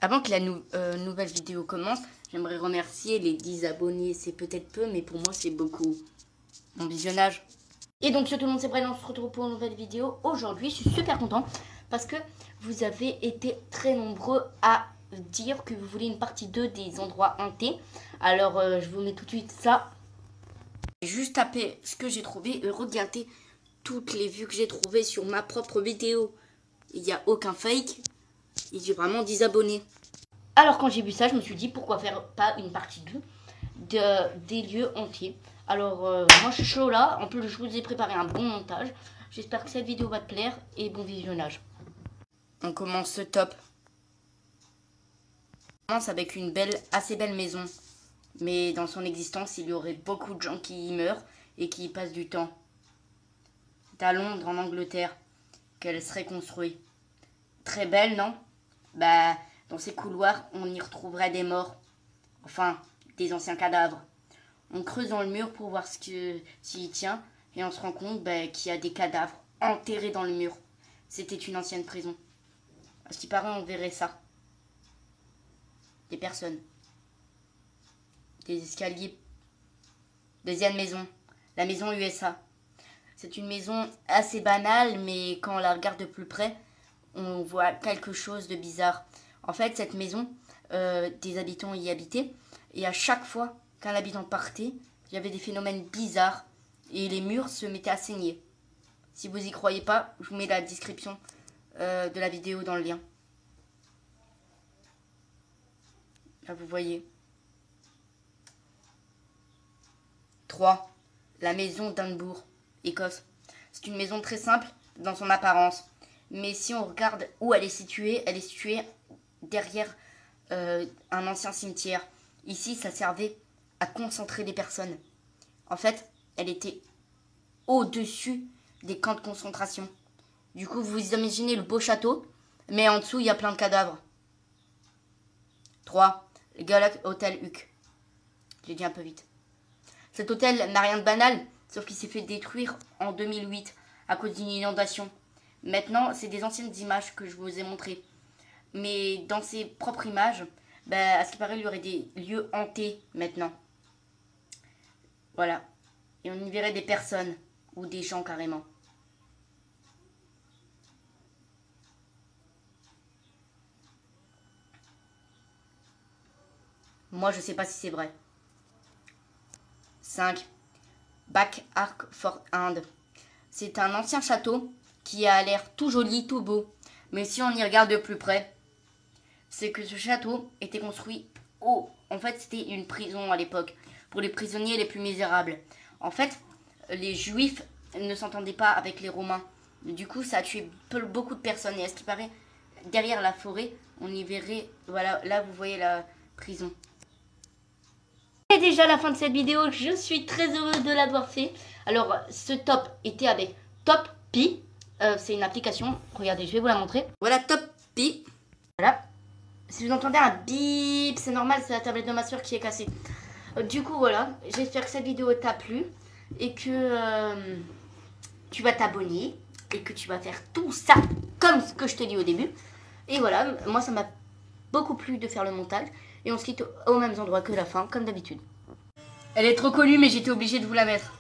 Avant que la nouvelle vidéo commence, j'aimerais remercier les 10 abonnés. C'est peut-être peu, mais pour moi, c'est beaucoup. Bon visionnage. Et donc, sur tout le monde, c'est Brian, on se retrouve pour une nouvelle vidéo. Aujourd'hui, je suis super content parce que vous avez été très nombreux à dire que vous voulez une partie 2 des endroits hantés. Alors, je vous mets tout de suite ça. J'ai juste tapé ce que j'ai trouvé et regardez toutes les vues que j'ai trouvées sur ma propre vidéo. Il n'y a aucun fake. Et j'ai vraiment 10 abonnés. Alors quand j'ai vu ça, je me suis dit pourquoi faire pas une partie 2 des lieux entiers. Alors moi je suis chaud là. En plus je vous ai préparé un bon montage. J'espère que cette vidéo va te plaire et bon visionnage. On commence ce top. On commence avec une assez belle maison. Mais dans son existence, il y aurait beaucoup de gens qui y meurent et qui y passent du temps. C'est à Londres, en Angleterre, qu'elle serait construite. Très belle, non? Bah, dans ces couloirs, on y retrouverait des morts. Enfin, des anciens cadavres. On creuse dans le mur pour voir s'il tient. Et on se rend compte qu'il y a des cadavres enterrés dans le mur. C'était une ancienne prison. À ce qui paraît, on verrait ça. Des personnes. Des escaliers. Deuxième maison. La maison USA. C'est une maison assez banale, mais quand on la regarde de plus près, on voit quelque chose de bizarre. En fait, cette maison, des habitants y habitaient. Et à chaque fois qu'un habitant partait, il y avait des phénomènes bizarres. Et les murs se mettaient à saigner. Si vous y croyez pas, je vous mets la description de la vidéo dans le lien. Là, vous voyez. 3. La maison d'Edinburgh, Écosse. C'est une maison très simple dans son apparence. Mais si on regarde où elle est située derrière un ancien cimetière. Ici, ça servait à concentrer des personnes. En fait, elle était au-dessus des camps de concentration. Du coup, vous imaginez le beau château, mais en dessous, il y a plein de cadavres. 3. Le Galaxy Hotel Huck. J'ai dit un peu vite. Cet hôtel n'a rien de banal, sauf qu'il s'est fait détruire en 2008 à cause d'une inondation. Maintenant, c'est des anciennes images que je vous ai montrées. Mais dans ces propres images, à ce qui paraît, il y aurait des lieux hantés maintenant. Voilà. Et on y verrait des personnes, ou des gens carrément. Moi, je sais pas si c'est vrai. 5. Back Ark Fort End. C'est un ancien château qui a l'air tout joli, tout beau. Mais si on y regarde de plus près, c'est que ce château était construit en fait, c'était une prison à l'époque, pour les prisonniers les plus misérables. En fait, les Juifs ne s'entendaient pas avec les Romains. Du coup, ça a tué beaucoup de personnes. Et à ce qui paraît, derrière la forêt, on y verrait, voilà, là vous voyez la prison. C'est déjà la fin de cette vidéo, je suis très heureuse de l'avoir fait. Alors, ce top était avec Top Pi. C'est une application, regardez, je vais vous la montrer. Voilà, Top Pi. Voilà. Si vous entendez un bip, c'est normal, c'est la tablette de ma soeur qui est cassée. Du coup, voilà, j'espère que cette vidéo t'a plu et que tu vas t'abonner et que tu vas faire tout ça comme ce que je te dis au début. Et voilà, moi ça m'a beaucoup plu de faire le montage et on se quitte aux mêmes endroits que la fin, comme d'habitude. Elle est trop connue, mais j'étais obligée de vous la mettre.